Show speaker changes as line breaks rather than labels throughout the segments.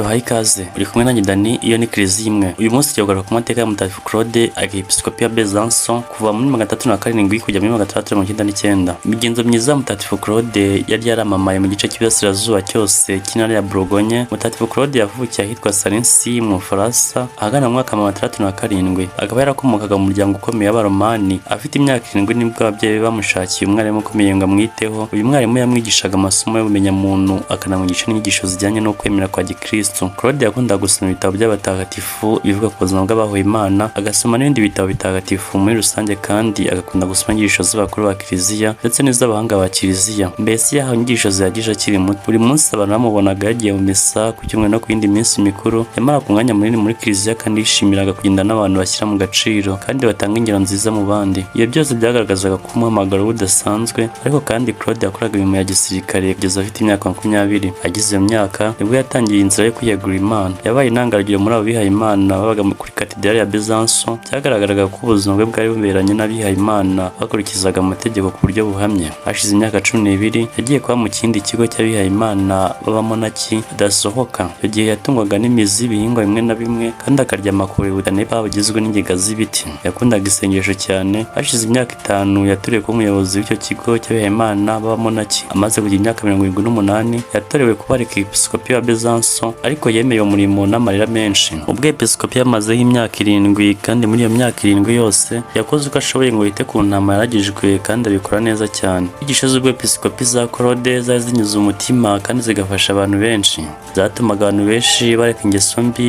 ndabahaye ikaze uri kumwe nanjye Dani. Iyo ni Kiliziya imwe. Uyu munsi tugiye kugaruka ku mateka ya Mutagatifu Claude Arkiyepiskopi wa Besançon kuva muri 307 kujya muri 699. Imigenzo myiza ya Mutagatifu Claude yari yaramamaye mu gice cy'iburasirazuba cyose cy'intara ya Bourgogne. Mutagatifu Claude yavukiye ahitwa Salency mu Bufaransa ahagana mu mwaka wa 607. Akaba yarakomokaga mu muryango ukomeye w'Abaromani. Afite imyaka 7 nibwo ababyeyi bamushakiye umwarimu ukomeye ngo amwiteho. Uyu mwarimu yamwigishaga amasomo y'ubumenyamuntu akanamwigisha n'inyigisho zijyanye no kwemera kwa Gikristo. Claude yakundaga gusoma ibitabo by'abatagatifu bivuga ku buzima bw'abahowe Imana, agasoma n'ibindi bitabo bitagatifu muri rusange, kandi agakunda gusoma inyigisho z'abakuru ba Kiliziya ndetse n'iz'abahanga ba Kiliziya. Mbese yahawe inyigisho zihagije akiri muto. Buri munsi abantu bamubonaga yagiye mu misa ku cyumweru no ku yindi minsi mikuru. Yamara ku mwanya munini muri Kiliziya kandi yishimiraga kugenda n'abantu bashyira mu gaciro kandi batanga ingero nziza mu bandi. Iyo byose byagaragazaga ko umuhamagaro udasanzwe, ariko kandi Claude yakoraga imirimo ya gisirikare kugeza afite imyaka 20. Agize iyo myaka nibwo yatangiye inzira yo kwiyegurira Imana. Yabaye intangarugero muri abo bihaye Imana babaga kuri katedrali ya Besançon. Byagaragaraga ko ubuzima bwe bwari buberanye n'abihaye Imana bakurikizaga amategeko ku buryo buhamye. Hashize imyaka 12 yagiye kuba mu kindi kigo cy'abihaye Imana b'abamonaki adasohoka. Icyo gihe yatungwaga n'imizi y'ibihingwa bimwe na bimwe kandi akarya amakuru y'ubutane bagizwe n'ingiga z'ibiti. Yakundaga isengesho cyane. Hashize imyaka 5 yatorewe kuba umuyobozi w'icyo kigo cy'abihaye Imana b'abamonaki. Amaze kugira imyaka 78 yatorewe kuba Arkiyepiskopi wa Besançon, ariko yemeye umurimo n'amarira menshi. Ubwo episkopi yamazeho imyaka 7 kandi muri iyo myaka 7 yose yakoze uko ashoboye ngo yite ku ntama yaragijwe kandi abikora neza cyane. Inyigisho z'ubwepiskopi za Claude zari zinyuze umutima kandi zigafasha abantu benshi. Zatumaga abantu benshi bareka ingeso mbi,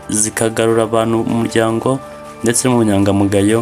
zikagarura abantu mu muryango ndetse no mu bunyangamugayo,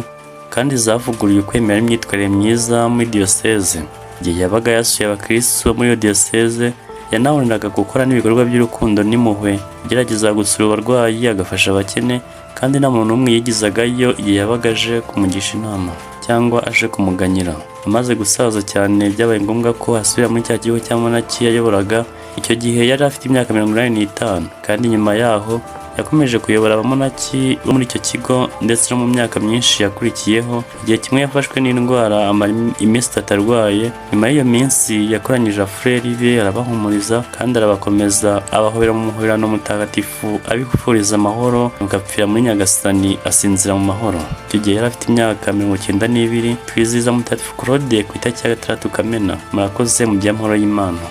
kandi zavuguruye ukwemera imyitwarire myiza muri diyoseze. Igihe yabaga yasuye abakristo muri iyo diyoseze, yanaboneraga gukora n'ibikorwa by'urukundo n'impuhwe, agerageza gusura abarwayi, agafasha abakene, kandi nta muntu n'umwe yigizagayo igihe yabaga aje kumugisha inama cyangwa aje kumuganyira. Amaze gusaza cyane byabaye ngombwa ko asubira muri cya kigo cy'amonaki yayoboraga. Icyo gihe yari afite imyaka 85, kandi nyuma yaho yakomeje kuyobora abamonaki bo muri icyo kigo ndetse no mu myaka myinshi yakurikiyeho. Igihe kimwe yafashwe n'indwara amara iminsi 3 arwaye. Nyuma y'iyo minsi yakoranyije afureri be arabahumuriza kandi arabakomeza, abahobera mu muhorano mutagatifu abifuriza amahoro, mugapfira muri Nyagasani asinzira mu mahoro. Icyo gihe yari afite imyaka 92. Twizihiza Mutagatifu Claude ku itariki ya 6 Kamena. Murakoze mu by'amahoro y'Imana.